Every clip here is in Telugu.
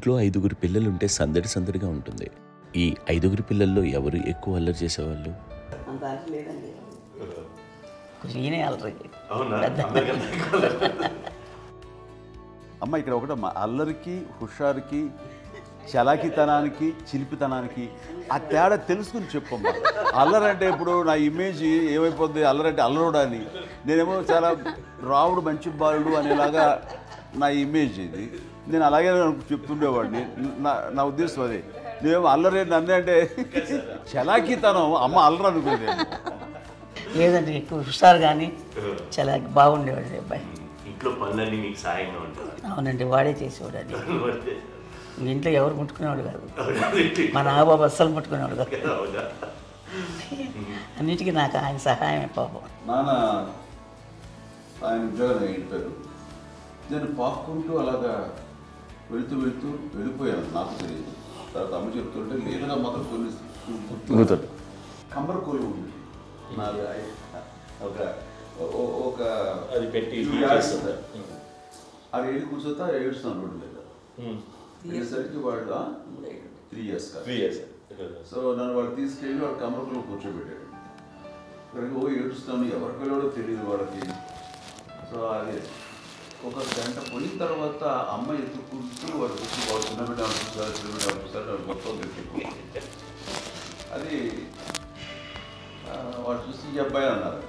ఇంట్లో 5గురు పిల్లలుంటే సందడి సందడిగా ఉంటుంది. ఈ 5గురు పిల్లల్లో ఎవరు ఎక్కువ అల్లరి చేసేవాళ్ళు? అమ్మ ఇక్కడ ఒకటమ్మా, అల్లరికి, హుషారుకి, చలాకితనానికి, చిలిపితనానికి ఆ తేడా తెలుసుకుని చెప్పమ్మా. అల్లరంటే ఇప్పుడు నా ఇమేజ్ ఏమైపోద్ది, అల్లరంటే అల్లరుడు అని, నేనేమో చాలా రావుడు మంచి బాలుడు అనేలాగా నా ఇమేజ్ ఇది. నేను అలాగే చెప్తుండేవాడిని. నా ఉద్దేశం అదే. నేనేమో అల్లరే నన్ను అంటే చలాకితనం, అమ్మ అల్లరు అనుకునేది. లేదంటే ఎక్కువ హుషారు కానీ చాలా బాగుండేవాడు అబ్బాయి. ఇంట్లో పనులన్నీ మీకు సాయంగా ఉంటాయి? అవునండి, వాడే చేసేవాడు. అది ఇంట్లో ఎవరు ముట్టుకునేవాడు కాదు, మా నాగబాబు అస్సలు ముట్టుకునేవాడు కాదు. అన్నిటికీ నాకు ఆయన సహాయమే పాపం. నాన్న ఆయన ఉద్యోగం వెళ్ళిపోయారు. నేను పాక్కుంటూ అలాగా వెళుతూ వెళ్ళిపోయాను, నాకు తెలియదు. తర్వాత అమ్మ చెప్తుంటే లేదుగా మాత్రం కొన్ని కమ్మర కోలు ఉంది నాది. ఒక అది పెట్టి అది వెళ్ళి కూర్చోతా ఏడుస్తున్నాను రోడ్డు మీద. వెళ్ళేసరికి వాళ్ళు 3 years. సో నన్ను వాళ్ళు తీసుకెళ్ళి వాడు కమ్మరకులో కూర్చోబెట్టాడు. ఇక్కడికి ఏడుస్తాను, ఎవరికి వెళ్ళాడో తెలియదు వాళ్ళకి. సో అది ఒక గంట పోయిన తర్వాత అమ్మ ఎత్తుకుంటూ వాడు వచ్చి వాడు చిన్నబిడ్డ చూసారు మొత్తం తెచ్చి అది వాడు చూసి ఈ అబ్బాయి అన్నారు.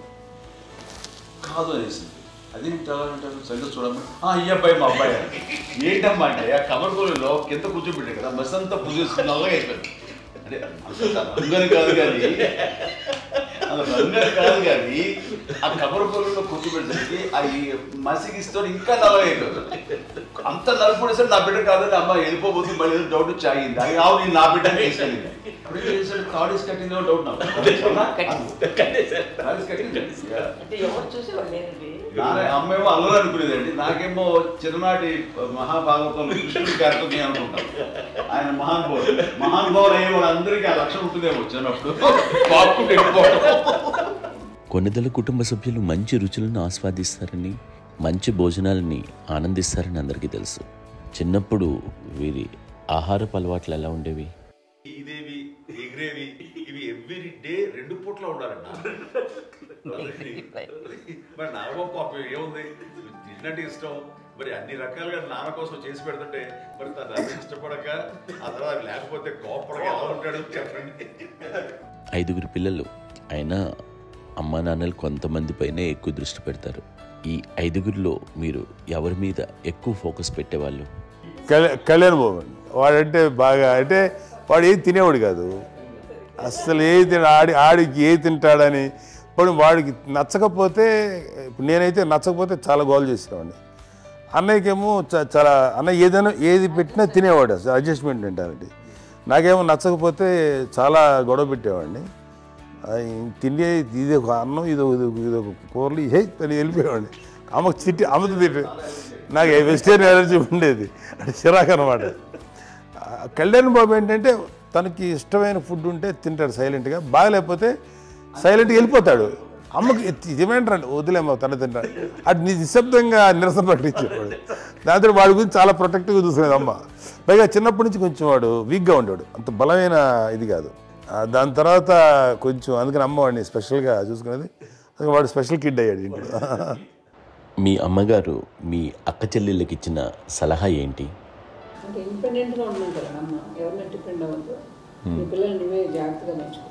కాదు అనేసింది. అదేంటారు సంగతి చూడమ్మా, ఈ అబ్బాయి మా అబ్బాయి అని. ఏంటమ్మా అంటే ఆ కమర్గోలులో కింద కూర్చోబెట్టాడు కదా, బస్ అంతా పూజేసుకుని నల్లగా అయిపోయింది. అంటే రంగని కాదు కానీ ఆ కమర్గోలులో కూర్చోబెట్టేసరికి అవి మసిగిస్తూ ఇంకా నల్లగా అయిపోయింది. అంత నలుపుడేసరికి నా బిడ్డ కాదని అమ్మ వెళ్ళిపోబోతుంది, మళ్ళీ ఏదో డౌట్ వచ్చి ఆగింది. అది ఆవు నేను నా బిడ్డ వేసాను. అప్పుడు చేసాడు కాడీస్ కట్టిందో డౌట్ నాకు. అమ్మేమో అల్లరు అనుకునేదండి, నాకేమో చిన్ననాటి మహాభాగవతంలో కృష్ణుడి కార్యక్రమం అనుకుంటాను. ఆయన మహానుభావులు అయ్యే వాళ్ళందరికీ ఆ లక్షణం ఉంటుందేమో చిన్నప్పుడు. కొన్నిదల కుటుంబ సభ్యులు మంచి రుచులను ఆస్వాదిస్తారని, మంచి భోజనాలని ఆనందిస్తారని అందరికీ తెలుసు. చిన్నప్పుడు వీరి ఆహారపు అలవాట్లు ఎలా ఉండేవి? ఇదేవి ఎగిరేవి ఇవి ఎవ్రీ డే 2 పూట్ల ఉండాలన్న. మరి నాగబాబు పాపం ఏముంది, తిన్నట్టు ఇష్టం. మరి అన్ని రకాలుగా నాన్న కోసం చేసి పెడుతుంటే మరి తను అది ఇష్టపడక ఆ తర్వాత లేకపోతే కోపడక ఎలా ఉంటాడు చెప్పండి. 5గురు పిల్లలు అయినా అమ్మా నాన్నలు కొంతమంది పైనే ఎక్కువ దృష్టి పెడతారు. ఈ 5గురిలో మీరు ఎవరి మీద ఎక్కువ ఫోకస్ పెట్టేవాళ్ళు? కళ్యాణ్ బాబు అండి. వాడంటే బాగా, అంటే వాడు ఏది తినేవాడు కాదు అసలు. ఆడికి ఏ తింటాడని ఇప్పుడు వాడికి నచ్చకపోతే, ఇప్పుడు నేనైతే నచ్చకపోతే చాలా గోల్ చేసేవాడిని. అన్నయ్యకేమో చాలా అన్నయ్య ఏది పెట్టినా తినేవాడు, అసలు అడ్జస్ట్మెంట్ మెంటాలిటీ. నాకేమో నచ్చకపోతే చాలా గొడవ పెట్టేవాడిని. తిండి ఇది ఒక అన్నం, ఇదొక కూరలు అని వెళ్ళిపోయేవాడిని. అమ్మకు అమ్మతో తిట్టి నాకు వెజిటేరియన్ ఎలర్జీ ఉండేది, అంటే చిరాకు అనమాట. కళ్యాణ్ బాబు ఏంటంటే తనకి ఇష్టమైన ఫుడ్ ఉంటే తింటాడు సైలెంట్గా, బాగలేకపోతే సైలెంట్గా వెళ్ళిపోతాడు. అమ్మకి ఇదేమేంటండి వదిలేమో తన తింటాడు, అటు నిశ్శబ్దంగా నిరసన ప్రకటించేవాడు. దాంతో వాడి గురించి చాలా ప్రొటెక్టివ్గా చూసుకునేది అమ్మ. పైగా చిన్నప్పటి నుంచి కొంచెం వాడు వీక్గా ఉండేవాడు, అంత బలమైన ఇది కాదు. దాని తర్వాత కొంచెం అందుకని అమ్మ వాడిని స్పెషల్గా చూసుకునేది. వాడు స్పెషల్ కిడ్ అయ్యాడు ఇంట్లో. మీ అమ్మగారు మీ అక్క చెల్లెళ్ళకి ఇచ్చిన సలహా ఏంటి? అంటే ఇండిపెండెంట్గా ఉండమంటారు అమ్మ, ఎవరిని డిపెండ్ అవ్వద్దు, మీ పిల్లలు నువ్వే జాగ్రత్తగా నేర్చుకో,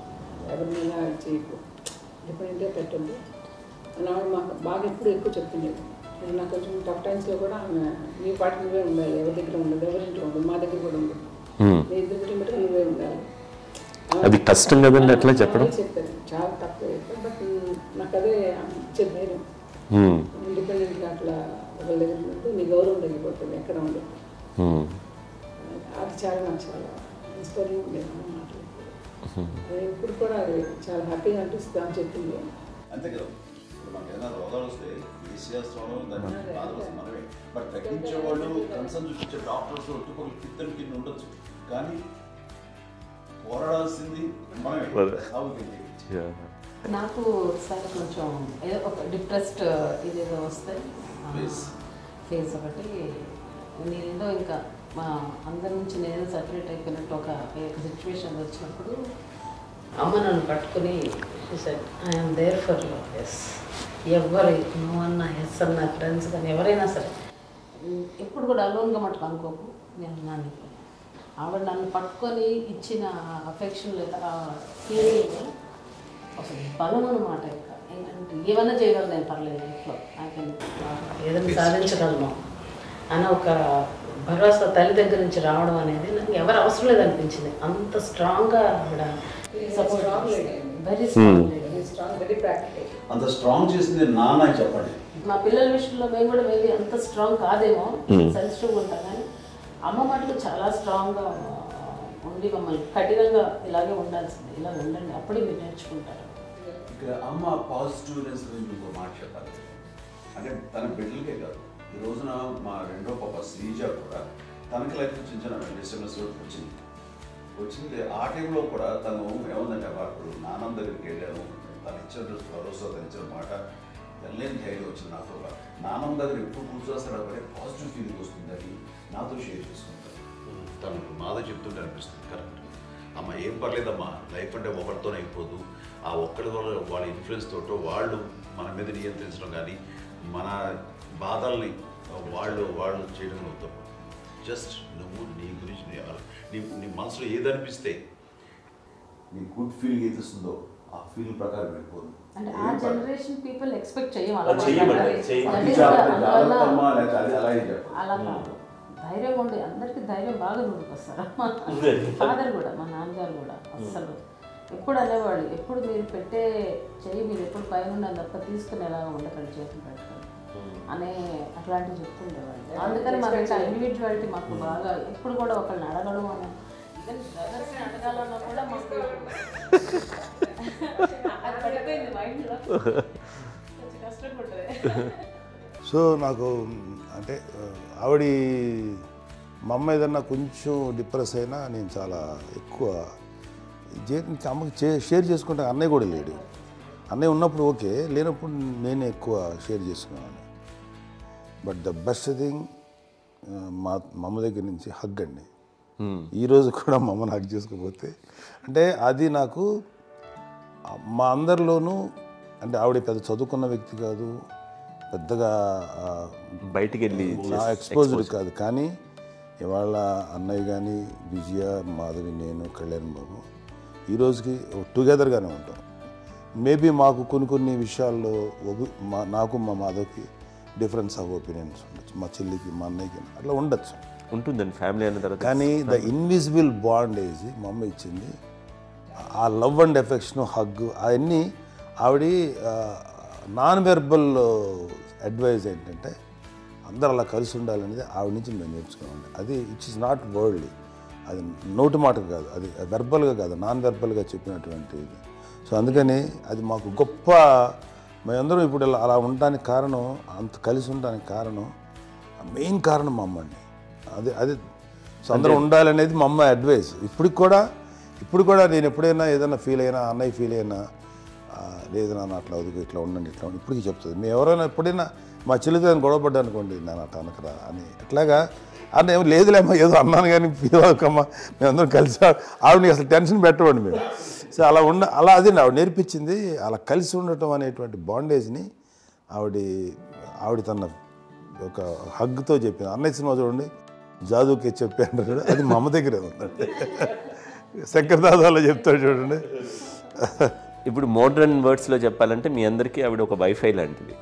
ఎవరినైనా చేయకు, డిపెండెంట్గా పెట్టద్దు అని ఆవిడ మాకు బాగా ఎక్కువ చెప్తుండేది. నాకు కొంచెం టఫ్ టైమ్స్లో కూడా ఆమె నీ పాటు నువ్వే ఉండాలి, ఎవరి దగ్గర ఉండదు, ఎవరింట్లో ఉండదు, మా దగ్గర కూడా ఉండదు, నీ ఇద్దరు కుటుంబం నువ్వే ఉండాలి. అది కష్టం కదండి అట్లా చెప్పడం? చెప్పాను, చాలా తక్కువ చెప్పాను. బట్ నాకు అదే ఇచ్చే ధైర్యం. ఇండిపెండెంట్గా అట్లా ఒకరి దగ్గర ఉంటే నీ గౌరవం తగ్గిపోతుంది, ఎక్కడ ఉండదు. అది చాలా నాకు చాలా ఇన్స్పైరింగ్ ఉండేది అన్నమాట. అది ఇప్పుడు కూడా అది చాలా హ్యాపీగా అనిపిస్తుంది అని చెప్పింది. అంతే కదా, ఇప్పుడు మనకి ఏదైనా రోగాలు వస్తే చేస్తాం దాన్ని బాధపడుతుంది మనమే. బట్ తగ్గించేవాళ్ళు కన్సర్న్ చూపించే డాక్టర్స్ ఒట్టుకోలు కిత్తలు కింద ఉండొచ్చు, కానీ పోరాడాల్సింది మనమే. నాకు సార్ కొంచెం ఏదో ఒక డిప్రెస్డ్ ఇదేదో వస్తే ఫేస్ ఒకటి నేనేదో ఇంకా మా అందరి నుంచి నేను సపరేట్ అయిపోయినట్టు ఒక సిచ్యువేషన్ వచ్చినప్పుడు అమ్మ నన్ను పట్టుకుని I'm there for you. Yes, ఎవరు నువ్వు అన్నా ఎస్ అన్న ఫ్రెండ్స్ కానీ ఎవరైనా సరే ఎప్పుడు కూడా అలోన్గా మటుకు అనుకోకు, నేను ఉన్నాను. ఆవిడ నన్ను పట్టుకొని ఇచ్చిన అఫెక్షన్ లేదా ఫీలింగ్ అసలు బలం అన్నమాట. ఇంకా ఏంటంటే ఏమైనా చేయగలను నేను, పర్లేదు ఇంట్లో ఏదైనా సాధించగలను అని ఒక భరోసా తల్లి దగ్గర నుంచి రావడం అనేది నాకు ఎవరు అవసరం లేదనిపించింది. అంత స్ట్రాంగ్గా ఆవిడ support, very strong, very practical. అంత స్ట్రాంగ్ చేసింది నాన్న చెప్పండి. మా పిల్లల విషయంలో మేము కూడా మేబీ అంత స్ట్రాంగ్ కాదేమో, సెన్సిటివ్గా ఉంటాం, కానీ అమ్మ మటుకు చాలా స్ట్రాంగ్గా ఉండి మమ్మల్ని కఠినంగా ఇలాగే ఉండాల్సింది, ఇలా ఉండండి అప్పుడే మీరు నేర్చుకుంటారు. ఇక్కడ అమ్మ పాజిటివ్నెస్ గురించి ఇంకో మాట చెప్పాలి. అంటే తన బిడ్డలకే కాదు, ఈ రోజున మా రెండో పాప శ్రీజ కూడా తనకి లైఫ్ చిన్న డిస్టర్బెన్స్ వచ్చింది. ఆ టైంలో కూడా తను ఏముందంటే అప్పుడు నాన్నమ్మ దగ్గరికి వెళ్ళాను, తను ఇచ్చిన భరోసా, తను ఇచ్చిన మాట వెళ్ళలేని ధైర్యం వచ్చింది నాకు. నాన్నమ్మ దగ్గర ఎప్పుడు కూర్చొస్తాడు అప్పుడే పాజిటివ్ ఫీలింగ్ వస్తుందని నాతో షేర్ చేసుకుంటాను. తను మాతో చెప్తుంటే అనిపిస్తుంది కరెక్ట్. అమ్మ ఏం పర్లేదమ్మా, లైఫ్ అంటే ఒకరితోనే అయిపోదు, ఆ ఒక్కడి వల్ల వాళ్ళ ఇన్ఫ్లుయెన్స్ తోటో వాళ్ళు మన మీద నియంత్రించడం కానీ మన బాధల్ని వాళ్ళు చేయడం అవుతాం. జస్ట్ నువ్వు నీ గురించి నీ మనసులో ఏదనిపిస్తే నీ గుడ్ ఫీలింగ్ ఏది వస్తుందో ఆ ఫీల్ ప్రకారం వెళ్ళిపోదు. అంటే ఆ జనరేషన్ పీపుల్ ఎక్స్పెక్ట్ అలా కాదు, ధైర్యం ఉండి అందరికీ ధైర్యం బాగా నూరుకొస్తారు. ఫాదర్ కూడా, మా నాన్నగారు కూడా అస్సలు ఎప్పుడు అనేవాళ్ళు, ఎప్పుడు మీరు పెట్టే చెయ్యి మీరు ఎప్పుడు పైన తప్ప తీసుకుని ఎలా ఉండకండి, చేతులు పెట్టుకొని అనే అట్లాంటివి చెప్తుండేవాళ్ళు. అందుకని మాకు ఇట్లా ఇండివిజువాలిటీ మాకు బాగా ఎప్పుడు కూడా ఒకళ్ళని అడగడం అని, ఈవెన్ బ్రదర్స్ని అడగాలన్నా కూడా మాకు అది పడిపోయింది మైండ్లో, కొంచెం కష్టంగా ఉంటుంది. సో నాకు అంటే ఆవిడ మా అమ్మ ఏదన్నా కొంచెం డిప్రెస్ అయినా నేను చాలా ఎక్కువ అమ్మకి షేర్ చేసుకుంటే అన్నయ్య కూడా లేడు. అన్నయ్య ఉన్నప్పుడు ఓకే, లేనప్పుడు నేనే ఎక్కువ షేర్ చేసుకున్నాను. బట్ ద బెస్ట్ థింగ్ మా అమ్మ దగ్గర నుంచి హగ్ అండి. ఈరోజు కూడా మా అమ్మని హగ్ చేసుకోకపోతే అంటే అది నాకు మా అందరిలోనూ, అంటే ఆవిడ పెద్ద చదువుకున్న వ్యక్తి కాదు, పెద్దగా బయటికి వెళ్ళి ఎక్స్పోజ్డ్ కాదు, కానీ ఇవాళ అన్నయ్య కానీ విజయ, మాధవి, నేను, కళ్యాణ్ బాబు ఈ రోజుకి టుగెదర్గానే ఉంటాం. మేబీ మాకు కొన్ని విషయాల్లో నాకు మా మాధవ్కి డిఫరెన్స్ ఆఫ్ ఒపీనియన్స్ ఉండొచ్చు, మా చెల్లికి మా అన్నయ్యకి అట్లా ఉండొచ్చు, ఉంటుందండి ఫ్యామిలీ అన్న తర్వాత. కానీ ద ఇన్విజిబుల్ బాండేజ్ మా అమ్మ ఇచ్చింది, ఆ లవ్ అండ్ ఎఫెక్షన్, హగ్, అవన్నీ ఆవిడ నాన్ వెర్బల్ అడ్వైజ్ ఏంటంటే అందరూ అలా కలిసి ఉండాలనేది ఆవిడ నుంచి మేము నేర్చుకున్నామండి. అది ఇట్స్ ఇస్ నాట్ వర్డ్లీ, అది నోటి మాట కాదు, అది వెర్బల్గా కాదు, నాన్ వెర్బల్గా చెప్పినటువంటి ఇది. సో అందుకని అది మాకు గొప్ప, మేమందరం ఇప్పుడు అలా ఉండడానికి కారణం, అంత కలిసి ఉండడానికి కారణం, మెయిన్ కారణం మా అమ్మండి. అది సో అందరూ ఉండాలనేది మా అమ్మ అడ్వైస్. ఇప్పుడు కూడా నేను ఎప్పుడైనా ఏదైనా ఫీల్ అయినా, అన్నయ్య ఫీల్ అయినా, లేదు నాన్న అట్లా వదుకు, ఇట్లా ఉండండి, ఇట్లా ఉండి ఇప్పటికీ చెప్తుంది. మేము ఎవరైనా ఎప్పుడైనా మా చెల్లితో గొడవపడ్డా అనుకోండి, నేను అట్లా అనకరా అని ఎట్లాగా అన్న ఏమో లేదులేమ్మా ఏదో అన్నాను కానీ ఫీల్ అవ్వకమ్మా, మేమందరం కలిసి ఆవిడని అసలు టెన్షన్ పెట్టవండి మేము. సో అలా అది ఆవిడ నేర్పించింది, అలా కలిసి ఉండటం అనేటువంటి బాండేజ్ని ఆవిడ తన ఒక హగ్తో చెప్పింది. అన్నయ్య సినిమా చూడండి, జాదూకే చెప్పాను కూడా, అది మా అమ్మ దగ్గరే ఉందండి. శంకరదాదాలో చెప్తాడు చూడండి. ఇప్పుడు మోడ్రన్ వర్డ్స్లో చెప్పాలంటే మీ అందరికీ ఆవిడ ఒక వైఫై లాంటిది.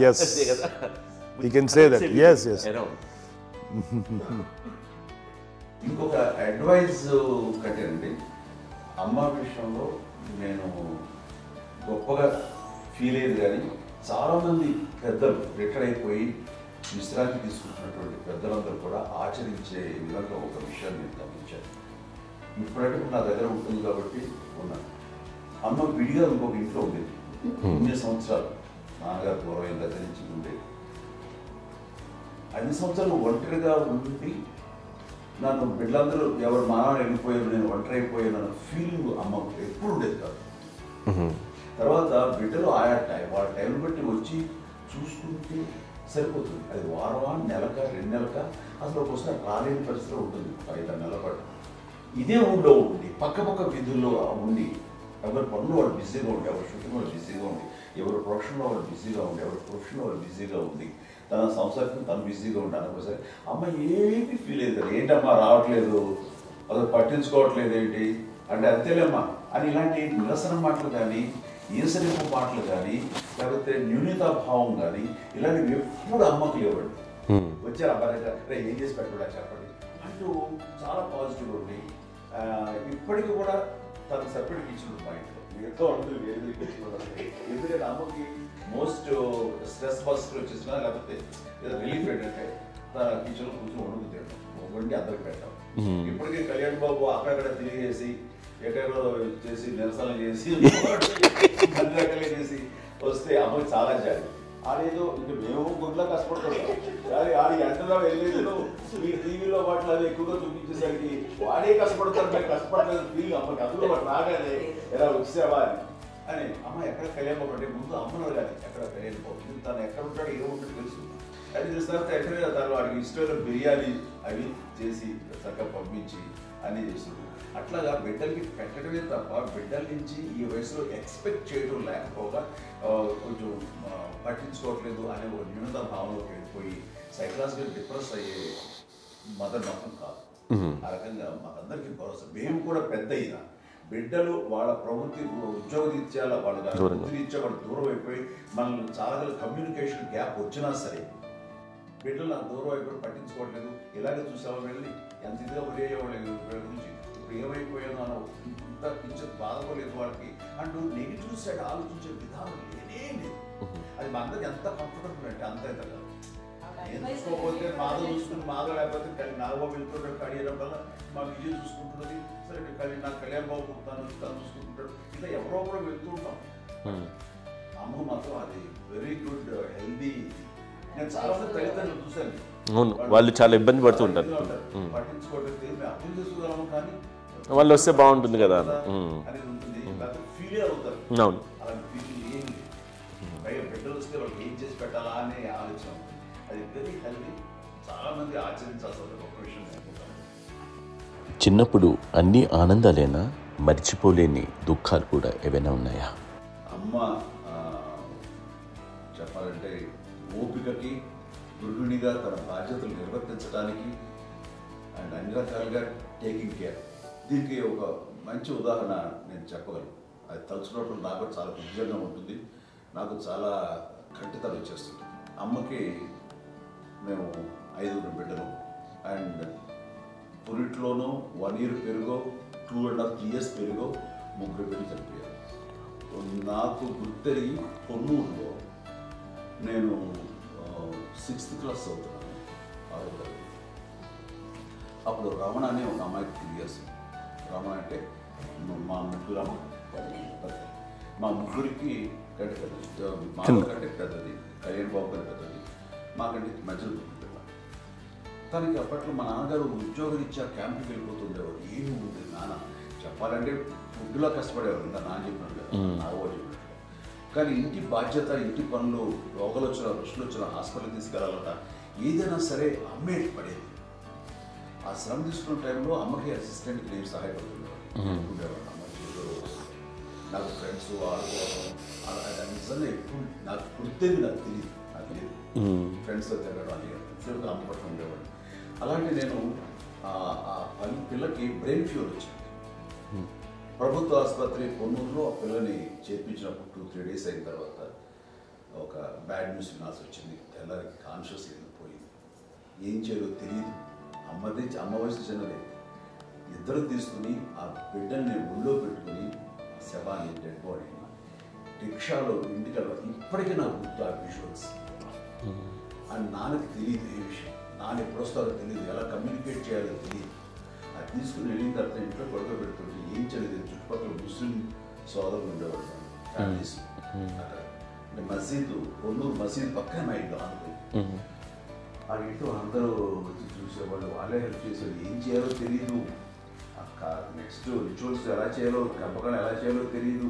Yes, you can say that. Yes yes. ఇంకొక అడ్వైజ్ కట్టండి, అమ్మ విషయంలో నేను గొప్పగా ఫీల్ అయ్యేది, కానీ చాలామంది పెద్దలు రిటైర్ అయిపోయి విశ్రాంతి తీసుకుంటున్నటువంటి పెద్దలందరూ కూడా ఆచరించే విధంగా ఒక విషయాన్ని నేను గమనించాను. ఇప్పుడంటే నా దగ్గర ఉంటుంది కాబట్టి ఉన్నాను. అమ్మ విడిగా ఇంకొక ఇంట్లో ఉండేది, 9 సంవత్సరాలు నాన్నగారు దూరం దగ్గర నుంచి ఉండేది. 5 సంవత్సరాలు ఒంటరిగా ఉండి నన్ను బిడ్డలందరూ ఎవరు మానవ వెళ్ళిపోయారు, నేను ఒంటరి అయిపోయాను అన్న ఫీలింగ్ అమ్మకు ఎప్పుడు ఉండేది కాదు. తర్వాత బిడ్డలు వాళ్ళ టైం బట్టి వచ్చి చూసుకుంటే సరిపోతుంది. అది వారమా, నెలక, 2 నెలక, అసలు ఒకసారి రాలేని పరిస్థితిలో ఉంటుంది 5-6 నెలల పాటు. ఇదే ఊళ్ళో ఉండి పక్క వీధుల్లో ఉండి ఎవరి పనులు వాళ్ళు బిజీగా ఉండి, ఎవరి షూటింగ్ వాళ్ళు బిజీగా ఉండి, ఎవరి ప్రొఫెషన్లో వాళ్ళు బిజీగా ఉండి, ఎవరి ప్రొఫెషన్లో వాళ్ళు బిజీగా ఉంది, తన సంసారం తను బిజీగా ఉంటాను. ఒకసారి అమ్మ ఏమి ఫీల్ అవుతారు, ఏంటమ్మా రావట్లేదు, అసలు పట్టించుకోవట్లేదు ఏంటి అంటే అంతేలేమ్మా అని ఇలాంటి నిరసన మాటలు కానీ, ఈసరింపు మాటలు కానీ, లేకపోతే న్యూనతాభావం కానీ ఇలాంటివి ఎప్పుడు అమ్మకు లేవండి. వచ్చారు అబ్బాయి ఏం చేసి పెట్టడా చెప్పండి అంటూ చాలా పాజిటివ్ ఉంది. ఇప్పటికి కూడా తను సపరేట్ కిచెన్ మా ఇంట్లో ఎంతో ఉంటుంది, వేరే కిచెన్. ఎందుకంటే అమ్మకి మోస్ట్ స్ట్రెస్ బస్టర్ వచ్చేసినా లేకపోతే రిలీఫ్ ఏంటంటే తన కిచెన్లో కూర్చొని వండుకుతాడు, వండి అందరికి పెట్టాం. ఇప్పటికీ కళ్యాణ్ బాబు అక్కడక్కడ తిరిగేసి ఎక్కడెక్కడో చేసి నిరసన చేసి అన్ని రకాలు చేసి వస్తే అమ్మకి చాలా జాలి. ఆడేదో ఇంకా మేము గుడ్లా కష్టపడుతున్నాం కానీ ఆడి ఎంతలో వెళ్ళేదో ఈ టీవీలో వాటిలో అది ఎక్కువగా చూపించేసరికి వాడే కష్టపడతారు, మేము కష్టపడలేదు ఫీల్ అమ్మకి. అందులో వాడు రాగానే ఎలా వచ్చేవా అని అమ్మ ఎక్కడ కళ్యాణ్ బాబు అంటే ముందు అమ్మను కానీ ఎక్కడ కళ్యాణ్ బాబు తను ఎక్కడ ఉంటాడు, ఏ ఉంటాడు తెలుసు. అది తెలిసిన తర్వాత ఎక్కడ తను వాడికి ఇష్టమైన బిర్యానీ అవి చేసి చక్కగా పంపించి అన్నీ చేస్తుంది. అట్లాగా బిడ్డలకి పెట్టడమే తప్ప బిడ్డల నుంచి ఈ వయసులో ఎక్స్పెక్ట్ చేయడం లేకపోగా కొంచెం పట్టించుకోవట్లేదు అనే ఒక న్యూనత భావంలోకి వెళ్ళిపోయి సైకలాజికల్ డిప్రెస్ అయ్యే మదర్ మాత్రం కాదు. ఆ రకంగా మాకందరికీ భరోసా. మేము కూడా పెద్ద అయినా బిడ్డలు వాళ్ళ ప్రవృత్తి ఉద్యోగరీత్యా వాళ్ళ వృత్తిరీత్యా వాళ్ళు దూరం అయిపోయి మనల్ని చాలా కమ్యూనికేషన్ గ్యాప్ వచ్చినా సరే బిడ్డలు నాకు దూరం అయిపోయి పట్టించుకోవట్లేదు. ఇలాగే చూసావా వెళ్ళి ఎంత ఇదిగా వదిలేయేవాళ్ళు గురించి ఇప్పుడు ఏమైపోయానో అని ఇంత కించెం బాధపడలేదు వాళ్ళకి అంటూ నెగిటివ్ సైడ్ ఆలోచించే విధానం లేనే లేదు. అది మా అందరికి ఎంత కంఫర్టబుల్ అంటే అంత ఎంత కాదు. చూసుకోకపోతే మాధవ చూసుకుని మాధవ లేకపోతే నాగబాబు వెళ్తుంటాడు కడియడం వల్ల మా విజయ్ చూసుకుంటున్నది సరే నాకు కళ్యాణ్ బాబు తను చూసుకుంటుంటాడు. ఇలా ఎవరో కూడా వెళ్తూ ఉంటాం. అమ్మ మాత్రం అది వెరీ గుడ్ హెల్దీ. నేను చాలా మంది తల్లిదండ్రులు చూశాను, వాళ్ళు చాలా ఇబ్బంది పడుతూ ఉంటారు, పట్టించుకోవట్లేదు, అర్థం చేసుకోగలము కానీ వాళ్ళు వస్తే బాగుంటుంది కదా అనేది ఉంటుంది. ఫీల్ అవుతారు, అలాంటి ఫీల్ ఏం లేదు. పైగా బిడ్డలు వస్తే వాళ్ళకి ఏం చేసి పెట్టాలా అనే ఆలోచన. అది వెరీ హెల్దీ. చాలా మంది ఆచరించాల్సిన ఒక విషయం. చిన్నప్పుడు అన్ని ఆనందాలేనా, మర్చిపోలేని దుఃఖాలు కూడా ఏవైనా ఉన్నాయా? అమ్మ చెప్పాలంటే ఓపికకి, గృహిణిగా తన బాధ్యతలు నిర్వర్తించడానికి అండ్ అన్ని రకాలుగా టేకింగ్ కేర్. దీనికి ఒక మంచి ఉదాహరణ నేను చెప్పగలను. అది తలుచుకోవడం నాకు చాలా ఉద్యోగంగా ఉంటుంది, నాకు చాలా ఖండితాలు వచ్చేస్తుంది. అమ్మకి మేము 5 బిడ్డలు అండ్ పురిట్లోనూ 1 year పెరుగో 2.5 years పెరుగో 3 బిడ్డలు చనిపోయారు. నాకు గుర్తెరిగి పొన్నూరులో నేను 6th class చదువుతున్నాను, 6వ తరగతి. అప్పుడు రమణ అనే ఒక అమ్మాయికి 3 years. రమణ అంటే మా ముగ్గురికి కంటే పెద్దది, మా కంటే పెద్దది, కళ్యాణ్ బాబు కంటే పెద్దది, మాకంటే మధ్యలో పిల్ల. తనకి అప్పట్లో మా నాన్నగారు ఉద్యోగరీత్యా క్యాంపుకి వెళ్ళిపోతుండేవారు. ఏమి ఉంది నాన్న చెప్పాలంటే ఫుడ్లో కష్టపడేవారు, ఇంకా నాన్న చెప్పినట్టు కదా, నాగో చెప్పినట్టు. కానీ ఇంటి బాధ్యత, ఇంటి పనులు, రోగాలు వచ్చిన రుచులు వచ్చిన హాస్పిటల్ తీసుకెళ్ళాలట ఏదైనా సరే అమ్మే పడేది. ఆ శ్రమ తీసుకున్న టైంలో అమ్మకి అసిస్టెంట్కి నేను సహాయపడుతుండేవాడు. అమ్మ చేతిలో నాకు ఫ్రెండ్స్ ఆడుకోవడం అలా నిజంగా ఎప్పుడు నాకు గుర్తేది నాకు తెలియదు ఫ్రెండ్స్తో తిరగడం అని ఫ్రెండ్స్తో అమ్మ పట్టుకుని ఉండేవాడు. అలాంటి నేను ఆ పిల్లకి బ్రెయిన్ ఫీవర్ వచ్చింది. ప్రభుత్వ ఆసుపత్రి పొన్నూరులో ఆ పిల్లని చేర్పించినప్పుడు 2-3 days అయిన తర్వాత ఒక బ్యాడ్ న్యూస్ వినాల్సి వచ్చింది. తెల్లారికి కాన్షియస్ పోయింది. ఏం చేయాలో తెలియదు. అమ్మ వయసు చిన్నదే. ఇద్దరు తీసుకుని ఆ బిడ్డల్ని ఒళ్ళో పెట్టుకుని శవాన్ని, డెడ్ బాడీని రిక్షాలో ఇంటికి వెళ్ళాలి. ఇప్పటికీ నాకు గుర్తు ఆ విజువల్స్. అని నాన్నకి తెలియదు ఏ విషయం, నాన్న ఎప్పుడు వస్తారో తెలియదు, ఎలా కమ్యూనికేట్ చేయాలో తెలియదు. అది తీసుకుని వెళ్ళిన తర్వాత ఇంట్లో గొడవ పెడుతుంటే ఏం చేయలేదు. చుట్టుపక్కల ముస్లిం సోదరులు ఉండేవాడు, ఫ్యామిలీస్. అక్కడ అంటే మసీదు, పొన్నూరు మసీదు పక్కన మా ఇంట్లో అనుకుని ఆ ఇంట్లో అందరూ వచ్చి చూసేవాళ్ళు, వాళ్ళే హెల్ప్ చేసేవాళ్ళు. ఏం చేయాలో తెలియదు. నెక్స్ట్ రిచువల్స్ ఎలా చేయాలో, గర్భకాలం ఎలా చేయాలో తెలియదు.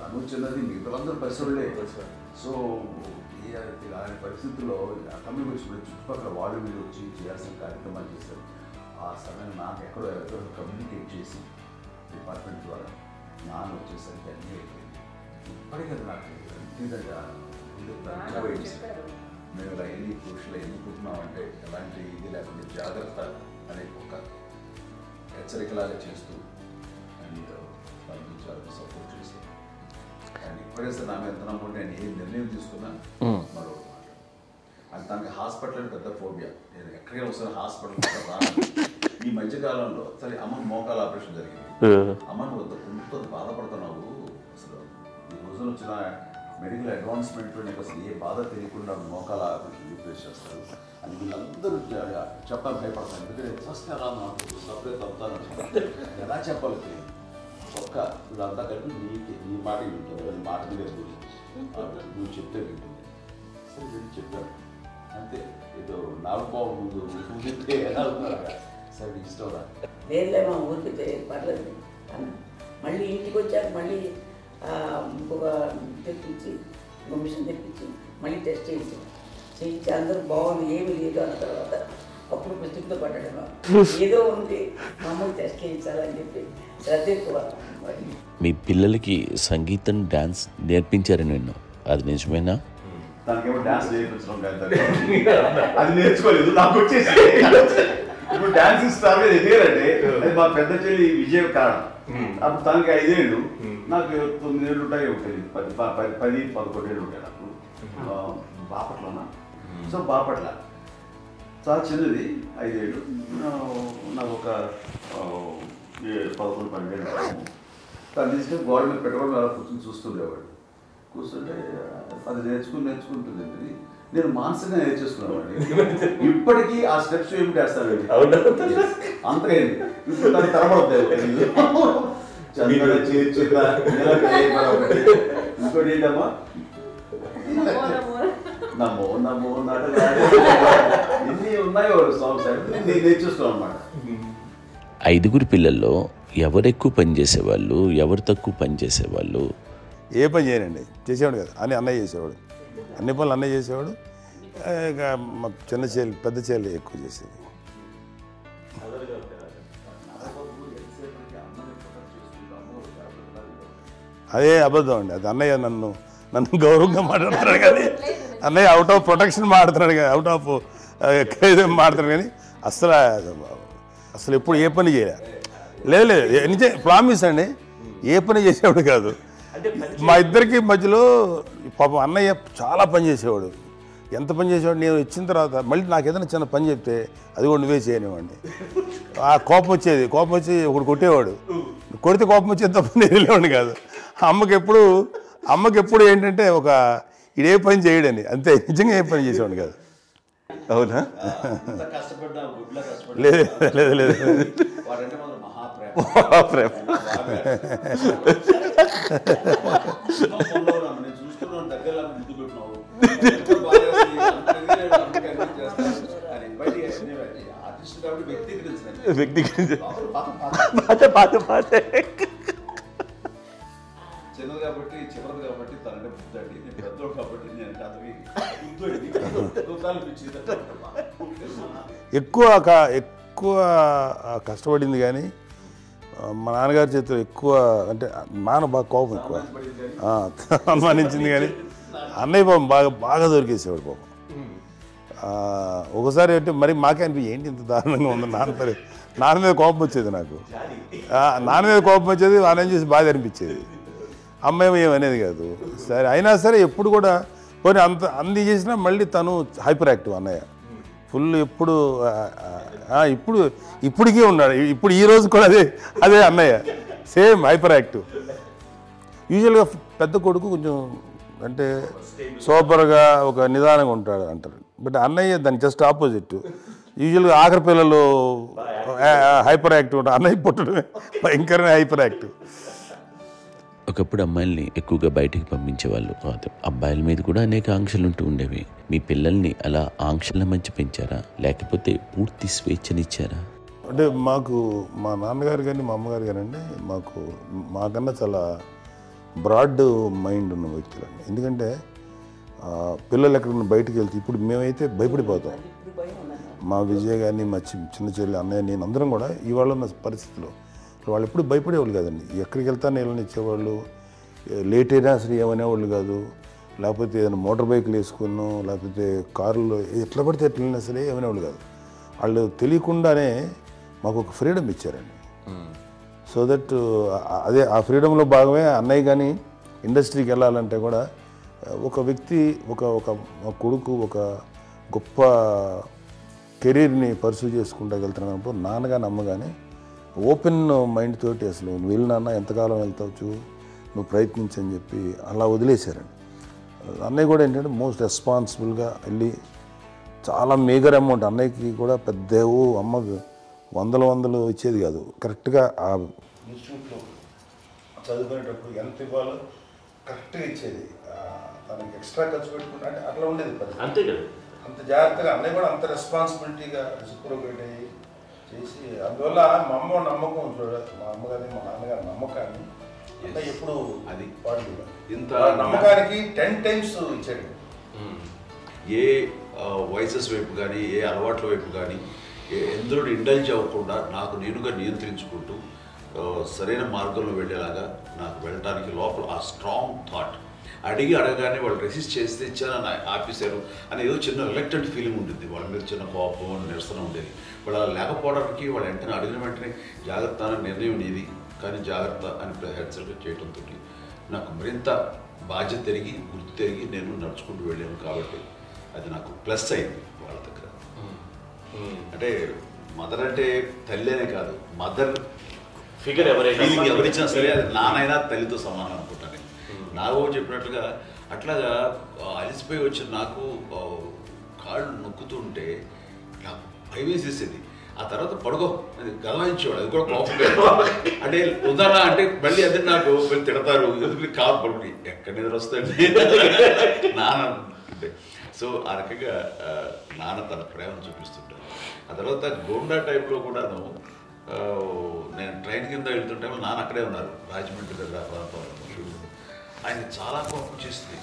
తను చిన్నది, మిగతాలందరూ పసివాళ్ళే. సో అలాంటి పరిస్థితుల్లో అక్కడికి వచ్చినప్పుడు చుట్టుపక్కల వాళ్ళు మీరు వచ్చి చేయాల్సిన కార్యక్రమాలు చేశారు. ఆ సమయం నాకు ఎక్కడో కమ్యూనికేట్ చేసి డిపార్ట్మెంట్ ద్వారా నాన్న వచ్చేసరికి అన్నీ అయిపోయింది. ఇప్పటికీ నాకు మేము ఇలా ఎన్ని పురుషులు ఎన్నుకుంటున్నామంటే ఎలాంటి ఇది లేకుండా జాగ్రత్త అనే ఒక హెచ్చరికలాగా చేస్తూ అండ్ వాళ్ళని చాలా సపోర్ట్ చేస్తాం. అండ్ ఇప్పుడైతే నా మీద ఎంత నమ్ముకుంటే నేను ఏ నిర్ణయం తీసుకున్నా మరో మాట అది తనకి హాస్పిటల్ అంటే పెద్ద ఫోబియా. నేను ఎక్కడికి వస్తున్నా హాస్పిటల్ ఈ మధ్యకాలంలో సరే అమ్మ మోకాల ఆపరేషన్ జరిగింది. అమ్మ నువ్వు కొంత బాధపడుతున్నావు, అసలు ఈ రోజున వచ్చిన మెడికల్ అడ్వాన్స్మెంట్ నీకు అసలు ఏ బాధ తెలియకుండా మోకాల ఆపరేషన్ రీప్లేస్ చేస్తారు అని వీళ్ళందరూ చెప్పడానికి భయపడతాను. ఎందుకంటే ఫస్ట్ ఎలా నాకు సపరేట్ అవుతాను ఎలా చెప్పాలి తెలియదు. ఒక్క వీళ్ళంతా కలిపి నీ మాట వింటుంది, నీ మాట మీద నువ్వు చెప్తే వింటుంది. సరే వీళ్ళు చెప్పారు అంతే. ఏదో నాలుగు ముందు చెప్తే ఎలా అవుతున్నారు సరే ఇష్టం రా లేదులే మా ఊరికి పర్లేదు అన్న. మళ్ళీ ఇంటికి వచ్చాక మళ్ళీ ఇంకొక తెప్పించి మిషన్ తెప్పించి మళ్ళీ టెస్ట్ చేయించి అందరూ బాగుంది ఏమి లేదు అన్న తర్వాత అప్పుడు పుస్తకంతో పడ్డాడు. ఏదో ఉంది మా అమ్మకి టెస్ట్ చేయించాలని చెప్పి శ్రద్ధ ఎక్కువ. మీ పిల్లలకి సంగీతం డాన్స్ నేర్పించారని విన్నా, అది నిజమేనా? దానికేమో డాన్స్ నేర్పించడం కాదు, అది నేర్చుకోలేదు. నాకు వచ్చేసి ఇప్పుడు డాన్సింగ్ స్టార్ మీద ఎదిగారంటే అది మా పెద్ద చెల్లి విజయ కారణం. అప్పుడు తనకి 5 ఏళ్ళు, నాకు 9 ఏళ్ళు ఉంటాయి. ఉంటుంది 10-11 ఏళ్ళు ఉంటాయి నాకు. బాపట్లనా? సో బాపట్ల చాలా చిన్నది, 5 ఏళ్ళు. నాకు ఒక 11-12 ఏళ్ళు. తను తీసుకొని గోడ మీద పెట్టుకోవడం అలా కూర్చొని చూస్తుండేవాడు. కూర్చుంటే అది నేర్చుకుంటుంది. నేను మానసికంగా నేర్చేసుకున్నాను. ఇప్పటికీ ఆ స్టెప్స్ ఏమి చేస్తాను అంతగా ఇప్పుడు దాన్ని తరబడతాయి. ఇంకోటి ఏంటమ్మా నమో నమో ఎన్ని ఉన్నాయో సాంగ్స్ నేను నేర్చేసుకున్నాను అన్నమాట. 5 పిల్లల్లో ఎవరు ఎక్కువ పని చేసేవాళ్ళు, ఎవరు తక్కువ పని చేసేవాళ్ళు? ఏ పని చేయనండి, చేసేవాడు కదా అని అన్నయ్య చేసేవాడు. అన్ని పనులు అన్నయ్య చేసేవాడు. ఇక మా చిన్న చేలు పెద్ద చేలు ఎక్కువ చేసేది. అదే అబద్ధం అండి. అది అన్నయ్య నన్ను గౌరవంగా మాట్లాడుతున్నాడు కానీ అన్నయ్య అవుట్ ఆఫ్ ప్రొటెక్షన్ మాట్లాడుతున్నాడు కానీ అవుట్ ఆఫ్ మాట్లాడుతున్నాడు కానీ అసలు ఎప్పుడు ఏ పని చేయలే. లేదు నిజం ప్రామిస్ అండి, ఏ పని చేసేవాడు కాదు. మా ఇద్దరికి మధ్యలో పాపం అన్నయ్య చాలా పని చేసేవాడు. ఎంత పని చేసేవాడు, నేను ఇచ్చిన తర్వాత మళ్ళీ నాకు ఏదైనా చిన్న పని చెప్తే అది కూడా నువ్వే చేయనివ్వండి. ఆ కోపం వచ్చేది, కోపం వచ్చి ఒకడు కొట్టేవాడు. కొడితే కోపం వచ్చేది తప్ప నేను వెళ్ళేవాడిని కాదు. అమ్మకి ఎప్పుడు ఏంటంటే ఒక ఇదే పని చేయడని, అంతే. నిజంగా ఏ పని చేసేవాడు కాదు. అవునా? లేదు లేదు లేదు మహాప్రేమ. చిన్నది కాబట్టి చివరిది కాబట్టి తనంటే బుద్ధండి, నేను పెద్దోడు కాబట్టి నేను ఎక్కువ కష్టపడింది కానీ మా నాన్నగారి చేతిలో ఎక్కువ అంటే నాన్న బాగా కోపం ఎక్కువ అనుమానించింది కానీ అన్నయ్య పాపం బాగా దొరికేసేవాడు పాపం. ఒకసారి అంటే మరి మాకే అనిపి ఏంటి ఇంత దారుణంగా ఉంది నాన్న మీద కోపం వచ్చేది నాకు. నాన్న మీద కోపం వచ్చేది, నాన్న చేసి బాధ అనిపించేది. అమ్మాయి ఏమనేది కాదు. సరే అయినా సరే ఎప్పుడు కూడా పోనీ అంది చేసినా మళ్ళీ తను హైపర్ యాక్టివ్ అన్నయ్య ఫుల్. ఇప్పటికీ ఉన్నాడు. ఇప్పుడు ఈ రోజు కూడా అదే అన్నయ్య సేమ్ హైపర్ యాక్టివ్. యూజువల్గా పెద్ద కొడుకు కొంచెం అంటే సూపర్గా ఒక నిదానంగా ఉంటాడు అంటారు. బట్ అన్నయ్య దానికి జస్ట్ ఆపోజిట్. యూజువల్గా ఆఖరి పిల్లలు హైపర్ యాక్టివ్ ఉంటారు, అన్నయ్య పుట్టడమే భయంకరమైన హైపర్ యాక్టివ్. ఒకప్పుడు అమ్మాయిల్ని ఎక్కువగా బయటికి పంపించేవాళ్ళు, అబ్బాయిల మీద కూడా అనేక ఆంక్షలు ఉంటూ ఉండేవి. మీ పిల్లల్ని అలా ఆంక్షల మధ్య పెంచారా, లేకపోతే పూర్తి స్వేచ్ఛనిచ్చారా? అంటే మాకు మా నాన్నగారు కానీ మా అమ్మగారు కానండి మాకన్నా చాలా బ్రాడ్ మైండ్ ఉన్న వ్యక్తులండి. ఎందుకంటే పిల్లలు ఎక్కడైనా బయటకు వెళ్తే ఇప్పుడు మేమైతే భయపడిపోతాం. మా విజయ్ కానీ మా చిన్న చెల్లి అన్నయ్య నేను అందరం కూడా ఇవాళ ఉన్న పరిస్థితిలో వాళ్ళు ఎప్పుడు భయపడేవాళ్ళు కాదండి. ఎక్కడికి వెళ్తాను వీళ్ళని ఇచ్చేవాళ్ళు, లేట్ అయినా అసలు ఏమనేవాళ్ళు కాదు. లేకపోతే ఏదైనా మోటార్ బైక్లు వేసుకున్నాం, లేకపోతే కారులో ఎట్లా పడితే ఎట్లా వెళ్ళినా సరే ఏమనేవాళ్ళు కాదు. వాళ్ళు తెలియకుండానే మాకు ఒక ఫ్రీడమ్ ఇచ్చారండి. సో దట్ అదే ఆ ఫ్రీడంలో భాగమే అన్నయ్య కానీ ఇండస్ట్రీకి వెళ్ళాలంటే కూడా ఒక వ్యక్తి ఒక కొడుకు ఒక గొప్ప కెరీర్ని పర్సూ చేసుకుంటూ వెళ్తున్నప్పుడు నాన్నగాని అమ్మగాని ఓపెన్ మైండ్ తోటి అసలు నువ్వు వెళ్ళినా ఎంతకాలం వెళ్తావు, నువ్వు ప్రయత్నించని చెప్పి అలా వదిలేశారండి. అన్నయ్య కూడా ఏంటంటే మోస్ట్ రెస్పాన్సిబుల్గా వెళ్ళి చాలా మేజర్ అమౌంట్ అన్నయ్యకి కూడా పెద్ద అమ్మ వందలు ఇచ్చేది కాదు. కరెక్ట్గా ఆ ఇన్స్టిట్యూట్లో చదువుకునేటప్పుడు ఎంత ఇవ్వాలో కరెక్ట్గా ఇచ్చేది. తనకి ఎక్స్ట్రా ఖర్చు పెట్టుకుంటే అంటే అట్లా ఉండేది పరిస్థితి. అంతే కదా, అంత జాగ్రత్తగా అన్నయ్య కూడా అంత రెస్పాన్సిబిలిటీగా రెసిప్రోకేట్ అయ్యి చేసి అందువల్ల మా అమ్మ నమ్మకం చూడాలి, మా అమ్మగారి మా నాన్నగారి నమ్మకాన్ని అంటే ఎప్పుడు అది పాడు ఇంత నమ్మకానికి 10 times ఇచ్చాడు. ఏ వాయిసెస్ వైపు కానీ ఏ అలవాట్ల వైపు కానీ ఎందులో ఇండల్జ్ అవ్వకుండా నాకు నేనుగా నియంత్రించుకుంటూ సరైన మార్గంలో వెళ్ళేలాగా నాకు వెళ్ళడానికి లోపల ఆ స్ట్రాంగ్ థాట్ అడగగానే వాళ్ళు రెసిస్ట్ చేస్తే ఇచ్చారని ఆపేశారు అని ఏదో చిన్న రిలక్టెంట్ ఫీలింగ్ ఉంటుంది. వాళ్ళ మీద చిన్న కోపం నిరసన ఉండేది. వాళ్ళు అలా లేకపోవడానికి వాళ్ళు వెంటనే అడిగిన వెంటనే జాగ్రత్త అనే నిర్ణయం నీది కానీ జాగ్రత్త అని హెచ్చరిక చేయడంతో నాకు మరింత బాధ్యత తిరిగి గుర్తు తిరిగి నేను నడుచుకుంటూ వెళ్ళాను. కాబట్టి అది నాకు ప్లస్ అయింది వాళ్ళ దగ్గర. అంటే మదర్ అంటే తల్లి అనే కాదు, మదర్ ఫిగర్ ఎవరిచ్చినా సరే అది నానైనా తల్లితో సమానం అనుకుంటాను. నాకు చెప్పినట్లుగా అట్లాగా అలిసిపోయి వచ్చిన నాకు కాళ్ళు నొక్కుతుంటే నాకు భయం వేసేసేది. ఆ తర్వాత పడుకో గదవాయించేవాడు, అది కూడా కోపం. అంటే ఉదాహరణ అంటే మళ్ళీ అది నాకు తిడతారు, ఎందుకు కాదు పడుకుని ఎక్కడ నిద్ర వస్తుంది నాన్న అంటే. సో ఆ రకంగా నాన్న తన ప్రేమను చూపిస్తుంటాను. ఆ తర్వాత గోండా టైంలో కూడాను నేను ట్రైన్ కింద వెళ్తుంటే నాన్న అక్కడే ఉన్నారు, రాజమండ్రి దగ్గర ప్రాంతంలో. ఆయన చాలా కోపం చేస్తుంది,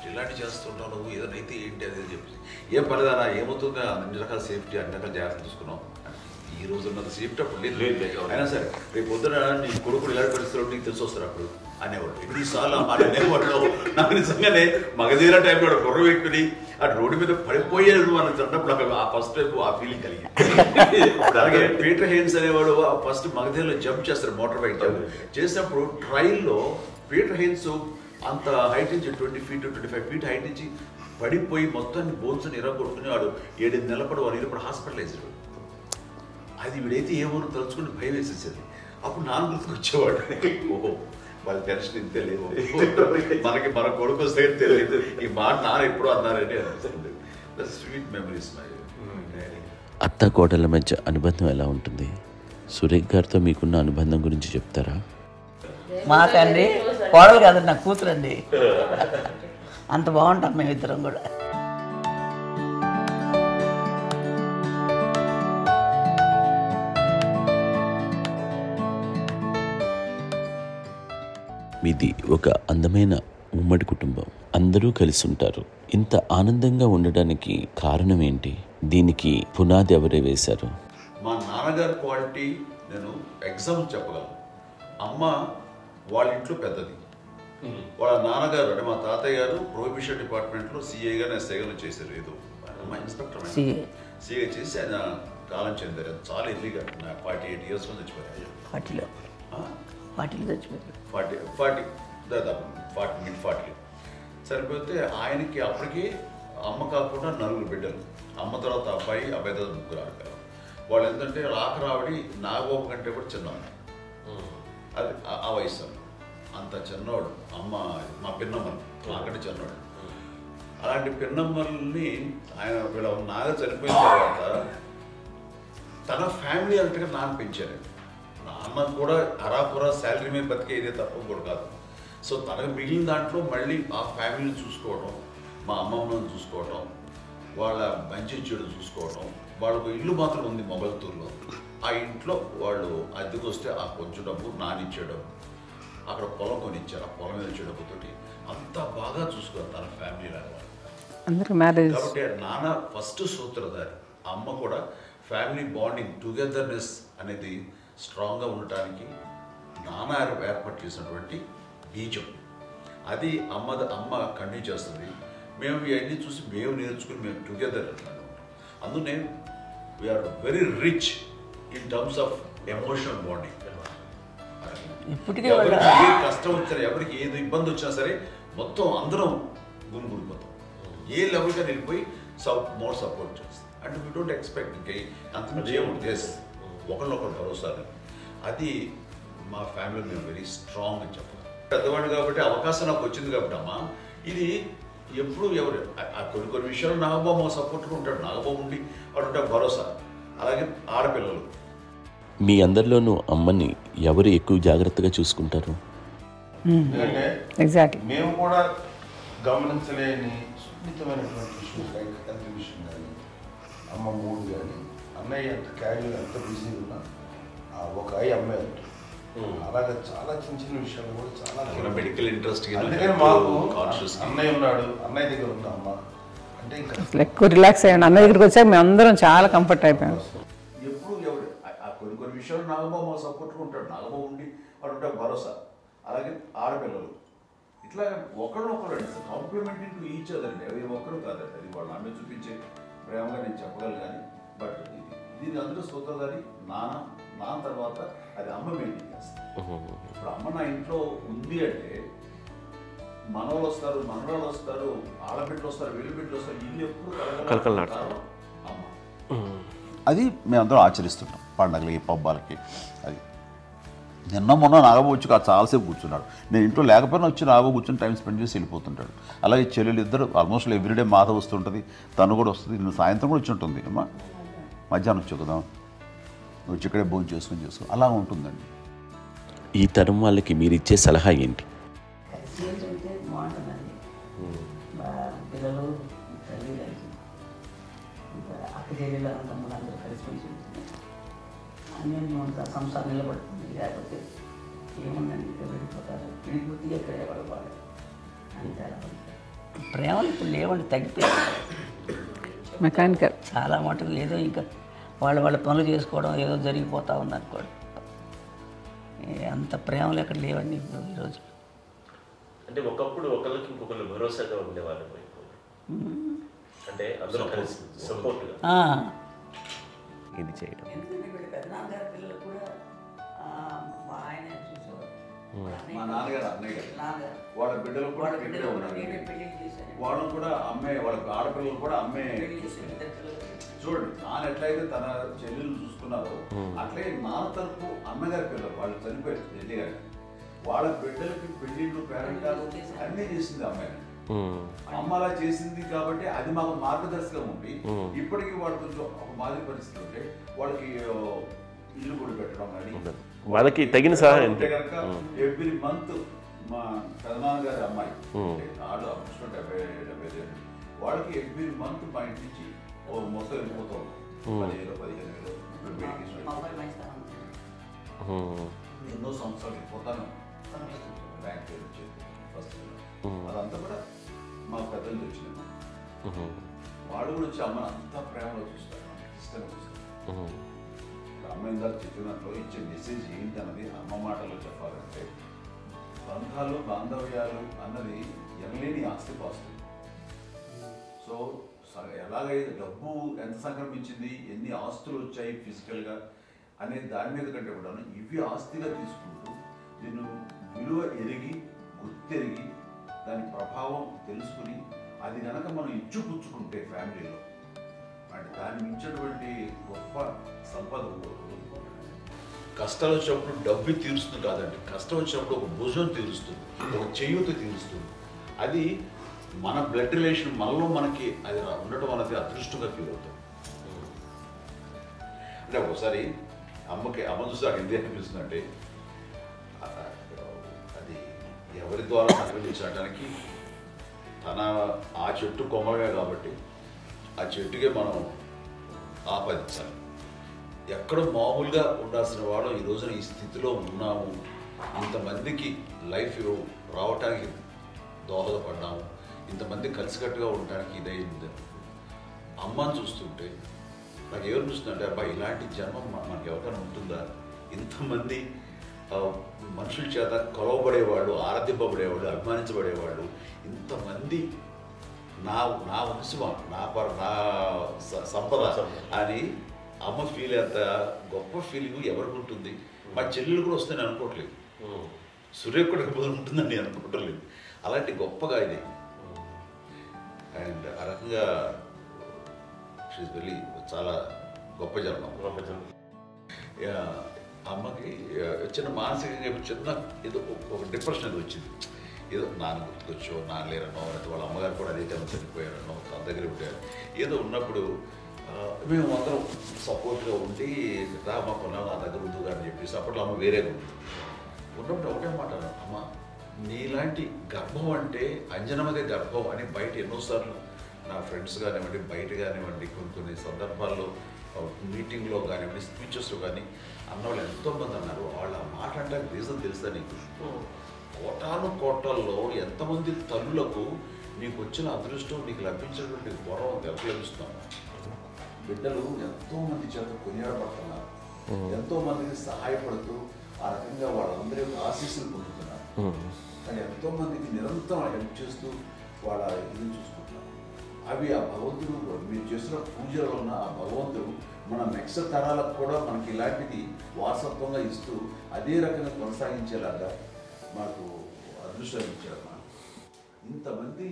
ఇలాంటి చేస్తుంటావు నువ్వు, ఏదైనా అయితే ఏంటి అది చెప్పి. ఏం పర్లేదన్నా ఏమవుతుందో అన్ని రకాల సేఫ్టీ అన్ని రకాల జాగ్రత్త తీసుకున్నాం. ఈ రోజు ఉన్నంత సేఫ్టీ అప్పుడు లేదు. అయినా సరే రేపు పొద్దున నీ కొడుకులు ఇలాంటి పరిస్థితుల్లో నీకు తెలిసి వస్తారు అప్పుడు అనేవాడు. ఎన్నిసార్లు అనేవాళ్ళు నాకు నిజంగానే మగధీర టైంలో గుర్రం ఎక్కుని ఆ రోడ్డు మీద పడిపోయాడు అని అన్నప్పుడు నాకు ఆ ఫస్ట్ టైం ఆ ఫీలింగ్ కలిగింది. అలాగే పీటర్ హెయిన్స్ అనేవాడు ఫస్ట్ మగధీరలో జంప్ చేస్తారు, మోటార్ బైక్ జంప్ చేసినప్పుడు ట్రైల్లో పీటర్ హెయిన్స్ అంత హైట్ నుంచి 20 feet 25 feet హైట్ నుంచి పడిపోయి మొత్తాన్ని బోన్స్ని ఎరగొట్టుకుని వాడు 7 నెలల పడు వాడు ఇప్పుడు హాస్పిటలైజ్డ్. అది వీడైతే ఏమో తలుచుకుని భయం వేసేసేది. అప్పుడు నాన్న గుర్తుకు వచ్చేవాడు, ఓహో వాళ్ళ టెన్షన్ ఇంతే లేవు, మనకి మన కొడుకు వస్తే తెలియదు ఈ మాట నాన్న ఎప్పుడు అన్నారని అనిపిస్తుంది. Sweet memories. అత్త కోడళ్ళ మధ్య అనుబంధం ఎలా ఉంటుంది? సురేఖ్ గారితో మీకున్న అనుబంధం గురించి చెప్తారా? మా తండ్రి కోడలు కాదండి, నా కూతురండి. అంత బాగుంటాం మేమిద్దరం కూడా. మీది ఒక అందమైన ఉమ్మడి కుటుంబం, అందరూ కలిసి ఉంటారు. ఇంత ఆనందంగా ఉండడానికి కారణం ఏంటి? దీనికి పునాది ఎవరే వేశారు? మా నాన్నగారి క్వాలిటీ నేను ఎగ్జాంపుల్ చెప్పగలను. అమ్మ వాళ్ళ ఇంట్లో పెద్దది, వాళ్ళ నాన్నగారు అంటే మా తాతయ్య గారు ప్రొహిబిషన్ డిపార్ట్మెంట్లో సిఏగానే ఎస్ఐగానే చేశారు. ఏదో మా ఇన్స్పెక్టర్ సిఏ చేసి ఆయన కాలం చెందారు. చాలా ఎర్లీగా 48 years చచ్చిపోయారు. 40 చచ్చిపోయారు. 40 దాదాపు 40 సరిపోతే ఆయనకి అప్పటికి అమ్మ కాకుండా 4 బిడ్డలు. అమ్మ తర్వాత అబ్బాయి తర్వాత 3 ఆడపిల్లలు. వాళ్ళు ఏంటంటే రాకరావడి నాగోప కంటే కూడా చిన్నవాడు. అది ఆ వయసు అంత చిన్నవాడు. అమ్మ మా పిన్నమ్మని నాకంటే చిన్నవాడు. అలాంటి పిన్నమ్మల్ని ఆయన వీళ్ళ నాగ చనిపోయిన తర్వాత తన ఫ్యామిలీ అంతగా నాన్న పెంచారు. నాన్న కూడా అరాపురా శాలరీ మీద బతికేదే తప్ప కూడా కాదు. సో తనకు మిగిలిన దాంట్లో మళ్ళీ ఆ ఫ్యామిలీని చూసుకోవడం, మా అమ్మమ్మని చూసుకోవడం, వాళ్ళ మంచి చెడు చూసుకోవడం. వాళ్ళకు ఇల్లు మాత్రం ఉంది మొబైల్తూరులో, ఆ ఇంట్లో వాళ్ళు అద్దెకు వస్తే ఆ కొంచెం డబ్బు నానిచ్చే డబ్బు, అక్కడ పొలం కొనిచ్చారు, ఆ పొలం మీద ఇచ్చే డబ్బుతోటి అంతా బాగా చూసుకోవాలి తన ఫ్యామిలీ లాగా. అందరికి మ్యారేజ్ కాబట్టి నాన్న ఫస్ట్ సూత్రధారి, అమ్మ కూడా ఫ్యామిలీ బాండింగ్ టుగెదర్నెస్ అనేది స్ట్రాంగ్గా ఉండటానికి నాన్న ఏర్పాటు చేసినటువంటి బీజం. అది అమ్మ కంటిన్యూ చేస్తుంది. మేము ఇవన్నీ చూసి మేము నేర్చుకుని మేము టుగెదర్ అందునే we are very rich in terms of emotional bonding. ఇప్పటికే ఎవరికి ఏ కష్టం వచ్చినా, ఎవరికి ఏది ఇబ్బంది వచ్చినా సరే మొత్తం అందరం గురిపోతాం. ఏ లెవెల్గా వెళ్ళిపోయి మోర్ సపోర్ట్ చేస్తాం. అంటే వీ డోంట్ ఎక్స్పెక్ట్ అంత చేయకూడదు. ఎస్, ఒకరినొకరు భరోసా. అది మా ఫ్యామిలీ మేము వెరీ స్ట్రాంగ్ అని చెప్పాలి. పెద్దవాడు కాబట్టి అవకాశం నాకు వచ్చింది కాబట్టి అమ్మ, ఇది ఎప్పుడు ఎవరు కొన్ని విషయాలు నాగబాబు సపోర్ట్గా ఉంటాడు. నాగబాబు ఉండి వాడు ఉంటాడు భరోసా. అలాగే ఆడపిల్లలు. మీ అందరిలోనూ అమ్మని ఎవరు ఎక్కువ జాగ్రత్తగా చూసుకుంటారు? ఎందుకంటే ఎగ్జాక్ట్లీ మేము కూడా గమనించలేని సున్నితమైనటువంటి విషయం, లైక్ హెల్త్ విషయం కానీ, అమ్మ మూడు కానీ, అన్నయ్య ఎంత క్యారియర్ ఎంత బిజీ ఉన్నా ఒక అమ్మాయి ఉంటుంది. అలాగే చాలా చిన్న చిన్న విషయాలు కూడా చాలా మెడికల్ ఇంట్రెస్ట్. అందుకని మాకు అన్నయ్య ఉన్నాడు, అన్నయ్య దగ్గర ఉంది అమ్మ అంటే ఇంకా ఎక్కువ రిలాక్స్ అయ్యాను. అన్న దగ్గరికి వచ్చాక మేము అందరం చాలా కంఫర్ట్ అయిపోయాం. ఎప్పుడు ఎవరు కొన్ని విషయాలు నాగబాబు సపోర్ట్గా ఉంటాడు. నాగబాబు ఉండి వాడు ఉంటాడు భరోసా. అలాగే ఆడపిల్లలు ఇట్లా ఒకరినొకరు కాంప్లిమెంటింగ్ టు ఈచ్ అదర్ అండి. అవి ఒక్కరు కాదండి, అది వాళ్ళు అమ్మే చూపించే ప్రేమగా నేను చెప్పగలను. కానీ బట్ దీని అందరూ సూత్రధారి నాన్న తర్వాత అది అమ్మ మెయింటైన్ చేస్తుంది. ఇప్పుడు అమ్మ నా ఇంట్లో ఉంది అంటే మనవాళ్ళు వస్తారు, మనవాళ్ళు వస్తారు, ఆడబిడ్డలు వస్తారు, వెలుబిడ్డలు వస్తారు, ఇల్లు ఎప్పుడు కలకలాడతారు అమ్మ. అది మేమందరం ఆచరిస్తున్నాం పండగలకి, పబ్బాలకి. అది నిన్న మొన్న నాగబాబు వచ్చి చాలాసేపు కూర్చున్నాడు. నేను ఇంట్లో లేకపోయినా వచ్చి నాగబాబు కూర్చొని టైం స్పెండ్ చేసి వెళ్ళిపోతుంటాడు. అలాగే చెల్లెలు ఇద్దరు ఆల్మోస్ట్ ఎవ్రీడే మాత వస్తుంటుంది, తను కూడా వస్తుంది. నిన్న సాయంత్రం కూడా వచ్చి ఉంటుంది. అమ్మా మధ్యాహ్నం వచ్చి కదా వచ్చి ఇక్కడే భోజనం చేసుకో అలా ఉంటుందండి. ఈ తరం వాళ్ళకి మీరు ఇచ్చే సలహా ఏంటి? కలిసి ఉంటే బాగుంటుందండి. పిల్లలు తల్లి కలిసి ఇంకా అక్క చెల్లెలు తమ్ముడు అందరూ కలిసిపోయి ఉంటుంది. అన్నీ ఉంటా సంసారం నిలబడుతుంది. లేకపోతే ఏముందండి ఇక్కడ వెళ్ళిపోతారు, విడిపోతే ఎక్కడ ఎవరు వాళ్ళు అంతే. ప్రేమలు ఇప్పుడు లేవండి, తగ్గిపోయాయి. మెకానికల్ చాలా మటుకు ఏదో ఇంకా వాళ్ళ పనులు చేసుకోవడం ఏదో జరిగిపోతూ ఉంది అనుకోండి. అంత ప్రేమలు ఎక్కడ లేవండి ఇప్పుడు ఈరోజు. అంటే ఒకప్పుడు ఒకరికి ఇంకొకరు భరోసాగా ఉండేవాళ్ళు, అంటే అందరూ కలిసి సపోర్ట్గా ఇది చేయడం. పెద్దనాన్నగారి పిల్లలు కూడా ఆయన చూసేవారు. మా నాన్నగారు అన్నయ్య గారు నాన్నగారు వాళ్ళ బిడ్డలు కూడా ఇక్కడే ఉన్నారు. పెళ్లి చేశారు. వాళ్ళు కూడా అమ్మే, వాళ్ళ ఆడపిల్లలు కూడా అమ్మే చూడండి. నాన్న ఎట్లయితే తన చెల్లెలు చూసుకున్నారో అట్లే నాన్న తరపు అమ్మగారి పిల్లలు వాళ్ళు చనిపోయారు జడ్జి గారు. వాళ్ళ బిడ్డలకి పెళ్లిళ్ళు, పేరెంటాలు అన్నీ చేసింది అమ్మాయి. అమ్మ అలా చేసింది కాబట్టి అది మాకు మార్గదర్శకం ఉంది. ఇప్పటికీ వాళ్ళు కొంచెం ఒక మాదిరి పరిస్థితి ఉంటే వాళ్ళకి ఇల్లు కూడా పెట్టడం కానీ వాళ్ళకి తగిన సహాయం కనుక ఎవ్రీ మంత్ మా పెదనాన్నగారి అమ్మాయి ఆడు అప్పుడు 70 వాళ్ళకి ఎవ్రీ మంత్ మా ఇంటి నుంచి మొత్తం వెళ్ళిపోతాం. 10,000-15,000 ఎన్నో సంవత్సరాలు వెళ్ళిపోతాను. బ్యాంక్ వచ్చేది ఫస్ట్ అదంతా కూడా మా పెద్దలు తెచ్చినాము. వాడు కూడా వచ్చి అమ్మని అంతా ప్రేమలో చూస్తారు, ఇష్టంగా చూస్తారు. అమ్మ ఇందాక చెప్పినట్లు ఇచ్చే మెసేజ్ ఏంటి అన్నది అమ్మ మాటలో చెప్పాలంటే, బంధాలు బాంధవ్యాలు అన్నది ఎనలేని ఆస్తిపాస్తులు. సో ఎలాగైతే డబ్బు ఎంత సంక్రమించింది, ఎన్ని ఆస్తులు వచ్చాయి ఫిజికల్గా అనే దాని మీద కంటే కూడా ఇవి ఆస్తిగా తీసుకుంటూ దీన్ని విలువ ఎరిగి, గుర్తెరిగి, దాని ప్రభావం తెలుసుకుని అది కనుక మనం ఇచ్చుపుచ్చుకుంటే ఫ్యామిలీలో అంటే దాన్ని మించినటువంటి గొప్ప సంపద. కష్టాలు వచ్చినప్పుడు డబ్బు తీరుస్తుంది కాదండి, కష్టం వచ్చినప్పుడు ఒక భుజం తీరుస్తుంది, ఒక చేయూత తీరుస్తుంది. అది మన బ్లడ్ రిలేషన్ మనలో మనకి అది ఉండటం అనేది అదృష్టంగా ఫీల్ అవుతాం. అంటే ఒకసారి అమ్మ చూసి నాకు ఎందుకు అనిపిస్తుందంటే, అది ఎవరి ద్వారా సంక్రమించడానికి తన ఆ చెట్టు కొమ్మగా కాబట్టి ఆ చెట్టుకే మనం ఆపాదించాలి. ఎక్కడో మామూలుగా ఉండాల్సిన వాళ్ళం ఈ రోజున ఈ స్థితిలో ఉన్నాము, ఇంతమందికి లైఫ్ రావటానికి దోహదపడ్డాము, ఇంతమంది కలిసికట్టుగా ఉండటానికి ఇదైంది. అమ్మని చూస్తుంటే నాకు ఎవరు చూస్తుందంటే అబ్బా ఇలాంటి జన్మం మనకి ఎవరికైనా ఉంటుందా, ఇంతమంది మనుషుల చేత కొలవబడేవాళ్ళు, ఆరాధింపబడేవాళ్ళు, అభిమానించబడేవాళ్ళు, ఇంతమంది నా వంశమా, నా సంపద అని అమ్మ ఫీల్ అంత గొప్ప ఫీలింగ్ ఎవరికి ఉంటుంది. మా చెల్లెలు కూడా వస్తే నేను అనుకోవట్లేదు, సూర్య కూడా ఉంటుందని నేను అనుకోవట్లేదు. అలాంటి గొప్పగా ఇది. అండ్ ఆ రకంగా షీఈస్ వెరీ చాలా గొప్ప జన్మ. అమ్మకి చిన్న మానసికంగా చిన్న ఏదో ఒక డిప్రెషన్ అది వచ్చింది. ఏదో నాన్న గుర్తుకొచ్చో, నాన్న లేరనో, లేకపోతే వాళ్ళ అమ్మగారు కూడా అదే టైం చనిపోయారనో, తన దగ్గర ఉంటారు ఏదో ఉన్నప్పుడు మేము అందరం సపోర్ట్గా ఉండి రామా కొన్నాం నా దగ్గర ఉందిగా అని చెప్పేసి అప్పట్లో అమ్మ వేరేగా ఉంది. ఉన్నప్పుడు ఒకటే మాట, అమ్మ నీలాంటి గర్భం అంటే అంజనమదే గర్భం అని బయట ఎన్నోసార్లు నా ఫ్రెండ్స్ కానివ్వండి, బయట కానివ్వండి, కొన్ని సందర్భాల్లో మీటింగ్లో కానివ్వండి, స్పీచెస్లో కానీ అన్నవాళ్ళు ఎంతోమంది అన్నారు. వాళ్ళ మాట అంటే రీజన్ తెలుసా నీకు? కోటాను కోటల్లో ఎంతమంది తల్లులకు నీకు వచ్చిన అదృష్టం, నీకు లభించినటువంటి గౌరవం ఎవరు లభిస్తున్నాం? బిడ్డలు ఎంతోమంది చేత కొనియాడబడుతున్నారు, ఎంతోమందికి సహాయపడుతూ ఆ రకంగా వాళ్ళందరి యొక్క ఆశీస్సులు పొందుతున్నారు. కానీ ఎంతోమందికి నిరంతరం హెల్ప్ చేస్తూ వాళ్ళ ఇది చూసుకుంటున్నారు. అవి ఆ భగవంతుడు మీరు చేస్తున్న పూజలో ఉన్న ఆ భగవంతుడు మన నెక్స్ట్ తరాలకు కూడా మనకి ఇలాంటిది వారసత్వంగా ఇస్తూ అదే రకంగా కొనసాగించేలాగా మాకు అదృష్టం ఇచ్చారు. ఇంతమంది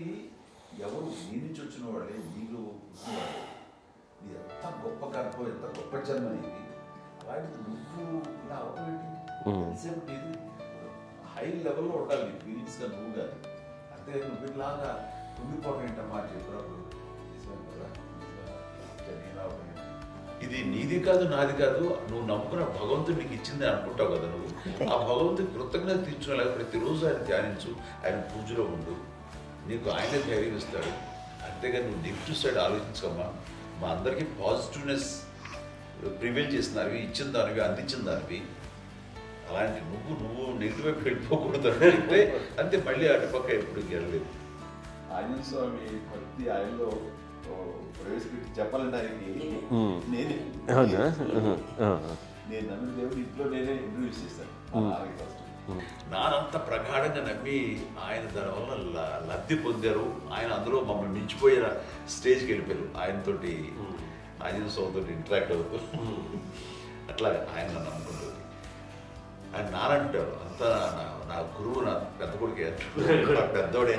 ఎవరు నీ నుంచి వచ్చిన వాళ్ళే, నీకు నీ ఎంత గొప్ప గర్భం, ఎంత గొప్ప జన్మ నీది. అలాంటిది నువ్వు ఇలా అవటమేంటి? ఇది హై లెవెల్లో ఉండాలి నీ ఫీలింగ్స్గా నువ్వు కానీ. అంతే నువ్వు ఇలాగా కుంగిపోవడం ఏంటమ్మా అని చెప్పినప్పుడు ఇది నీది కాదు, నాది కాదు, నువ్వు నమ్ముకున్న భగవంతుడు నీకు ఇచ్చింది అనుకుంటావు కదా. నువ్వు ఆ భగవంతుడి కృతజ్ఞత తీర్చుకోలేక ప్రతిరోజు ఆయన ధ్యానించు, ఆయన పూజలో ఉండు, నీకు ఆయనే ధైర్యం ఇస్తాడు. అంతేగా నువ్వు నెగిటివ్ సైడ్ ఆలోచించకమ్మా. మా అందరికీ పాజిటివ్నెస్ ప్రివైల్ చేసిన దానివి, ఇచ్చిన దానివి, అందించిన దానివి. అలాంటి నువ్వు నెగిటివ్ వైపు వెళ్ళిపోకూడదు అంటే అంతే. మళ్ళీ అటుపక్క ఎప్పుడు గెలలేదు. ఆంజనేయ స్వామి భక్తి ఆయనలో ప్రవేశపెట్టి చెప్పాలంటే ఆయనకి నేనే నేను నమ్మిన దేవుడు ఇంట్లో నేనే ఇంట్రడ్యూస్ చేశాను. నానంత ప్రగాఢంగా నమ్మి ఆయన దానివల్ల లబ్ధి పొందారు. ఆయన అందులో మమ్మల్ని మించిపోయిన స్టేజ్కి వెళ్ళిపోయారు. ఆయనతోటి ఆంజనేయ స్వామితో ఇంటరాక్ట్ అవుతూ అట్లా ఆయన నన్ను నమ్ముకుంటుంది. ఆయన నానంటారు అంతా నా గురువు, నా పెద్ద కొడుకు పెద్దోడే.